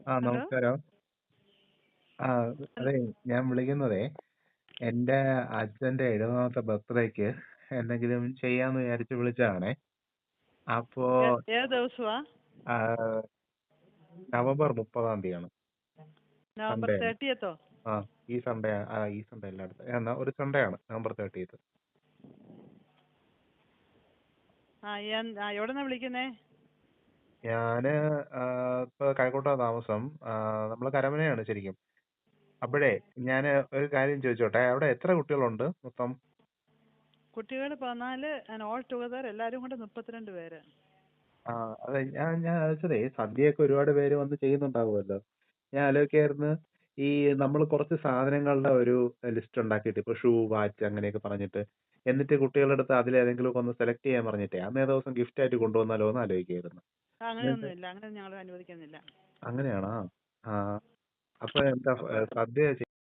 Hello? നമസ്കാരം. ആ ഹൽ അതെ, ഞാൻ വിളിക്കുന്നതേ എന്റെ അച്ഛന്റെ 70ാമത്തെ ബർത്ത്ഡേക്ക് എന്തെങ്കിലും ചെയ്യാന്ന് വിചാരിച്ച് വിളിച്ചതാണേ. അപ്പോ ഏത് ദിവസമാ? ആഹ് നവംബർ 30-ാം തീയതിയാണ്. നവംബർ സൺഡേ ആണ്. 30th? ആ ഈ സൺഡേ അല്ല, അടുത്ത ഒരു സൺഡേ ആണ് നവംബർ 30th. എവിടെന്നാ വിളിക്കുന്നേ? ഞാന് ഇപ്പൊ കഴക്കൂട്ടാ താമസം. നമ്മള് കരമനയാണ് ശരിക്കും. അപ്പോഴേ ഞാന് ഒരു കാര്യം ചോദിച്ചോട്ടെ, അവിടെ എത്ര കുട്ടികളുണ്ട് മൊത്തം? കുട്ടികൾ 14 ആൻഡ് ഓൾ ടുഗദർ എല്ലാരും കൂടെ 32 പേര്. ആ അതെ, ഞാൻ ആലോചിച്ചതേ സദ്യയൊക്കെ ഒരുപാട് പേര് വന്ന് ചെയ്യുന്നുണ്ടാവുമല്ലോ. ഞാൻ ആലോചിക്കായിരുന്നു, ഈ നമ്മൾ കുറച്ച് സാധനങ്ങളുടെ ഒരു ലിസ്റ്റ് ഉണ്ടാക്കിയിട്ട്, ഇപ്പൊ ഷൂ, വാച്ച് അങ്ങനെയൊക്കെ പറഞ്ഞിട്ട്, എന്നിട്ട് കുട്ടികളുടെ അടുത്ത് അതിലേതെങ്കിലും ഒക്കെ ഒന്ന് സെലക്ട് ചെയ്യാൻ പറഞ്ഞിട്ടേ അന്നേ ദിവസം ഗിഫ്റ്റ് ആയിട്ട് കൊണ്ടുവന്നാലോ എന്ന് ആലോചിക്കായിരുന്നു. എന്നിട്ട് അങ്ങനെയൊന്നുമില്ല, അങ്ങനെ ഞങ്ങൾ അനുവദിക്കുന്നില്ല. അങ്ങനെയാണോ? ആ അപ്പൊ എന്താ സദ്യ